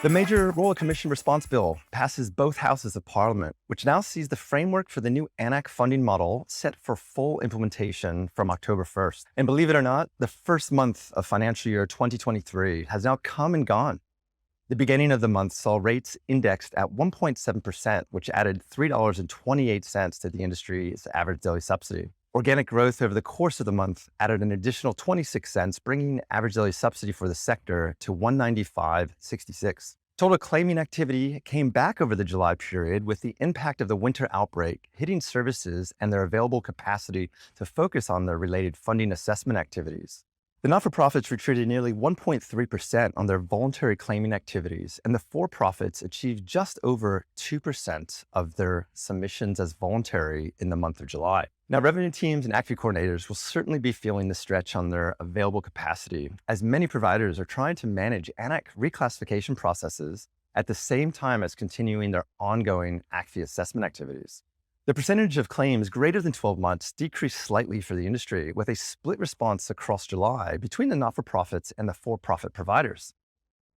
The Major Royal Commission Response Bill passes both houses of Parliament, which now sees the framework for the new ANAC funding model set for full implementation from October 1st. And believe it or not, the first month of financial year 2023 has now come and gone. The beginning of the month saw rates indexed at 1.7%, which added $3.28 to the industry's average daily subsidy. Organic growth over the course of the month added an additional 26 cents, bringing average daily subsidy for the sector to 195.66. Total claiming activity came back over the July period, with the impact of the winter outbreak hitting services and their available capacity to focus on their related funding assessment activities. The not-for-profits retreated nearly 1.3% on their voluntary claiming activities, and the for-profits achieved just over 2% of their submissions as voluntary in the month of July. Now, revenue teams and ACFI coordinators will certainly be feeling the stretch on their available capacity, as many providers are trying to manage ANAC reclassification processes at the same time as continuing their ongoing ACFI assessment activities. The percentage of claims greater than 12 months decreased slightly for the industry, with a split response across July between the not-for-profits and the for-profit providers.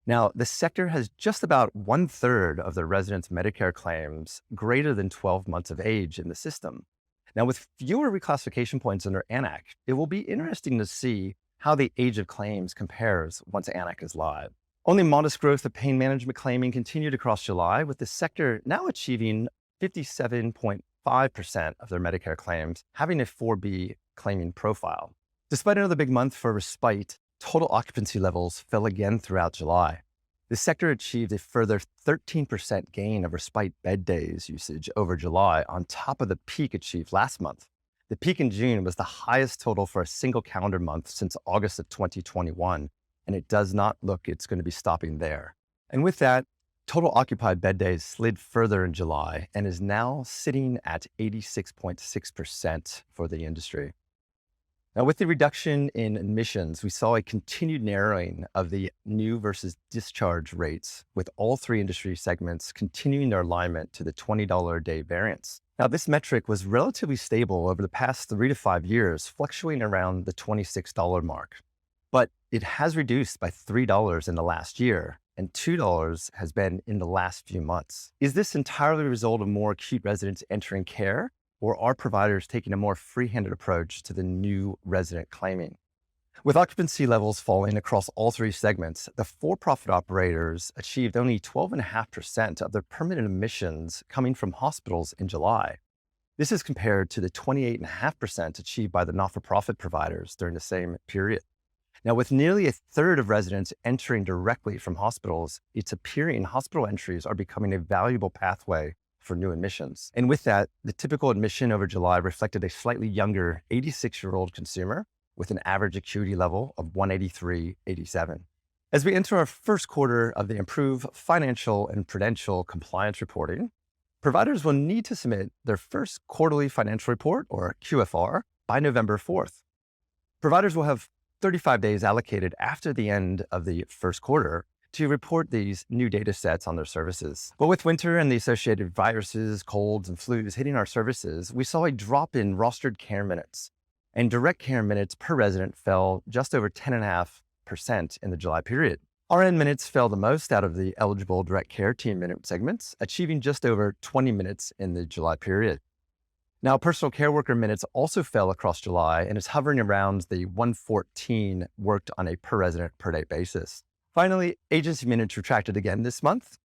Now, the sector has just about 1/3 of their residents' Medicare claims greater than 12 months of age in the system. Now, with fewer reclassification points under ANAC, it will be interesting to see how the age of claims compares once ANAC is live. Only modest growth of pain management claiming continued across July, with the sector now achieving 57.5% of their Medicare claims having a 4B claiming profile. Despite another big month for respite, total occupancy levels fell again throughout July. The sector achieved a further 13% gain of respite bed days usage over July on top of the peak achieved last month. The peak in June was the highest total for a single calendar month since August of 2021, and it does not look it's going to be stopping there. And with that, total occupied bed days slid further in July and is now sitting at 86.6% for the industry. Now, with the reduction in admissions, we saw a continued narrowing of the new versus discharge rates, with all three industry segments continuing their alignment to the $20 a day variance. Now, this metric was relatively stable over the past 3 to 5 years, fluctuating around the $26 mark. But it has reduced by $3 in the last year, and $2 has been in the last few months. Is this entirely a result of more acute residents entering care, or are providers taking a more free-handed approach to the new resident claiming? With occupancy levels falling across all three segments, the for-profit operators achieved only 12.5% of their permanent admissions coming from hospitals in July. This is compared to the 28.5% achieved by the not-for-profit providers during the same period. Now, with nearly 1/3 of residents entering directly from hospitals, it's appearing hospital entries are becoming a valuable pathway for new admissions. And with that, the typical admission over July reflected a slightly younger 86-year-old consumer with an average acuity level of 183/87. As we enter our first quarter of the improved financial and prudential compliance reporting, providers will need to submit their first quarterly financial report, or QFR, by November 4th. Providers will have 35 days allocated after the end of the first quarter to report these new data sets on their services. But with winter and the associated viruses, colds, and flus hitting our services, we saw a drop in rostered care minutes, and direct care minutes per resident fell just over 10.5% in the July period. RN minutes fell the most out of the eligible direct care team minute segments, achieving just over 20 minutes in the July period. Now, personal care worker minutes also fell across July and is hovering around the 114 worked on a per resident per day basis. Finally, agency minutes retracted again this month.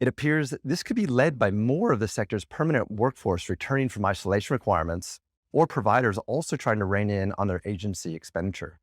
It appears that this could be led by more of the sector's permanent workforce returning from isolation requirements, or providers also trying to rein in on their agency expenditure.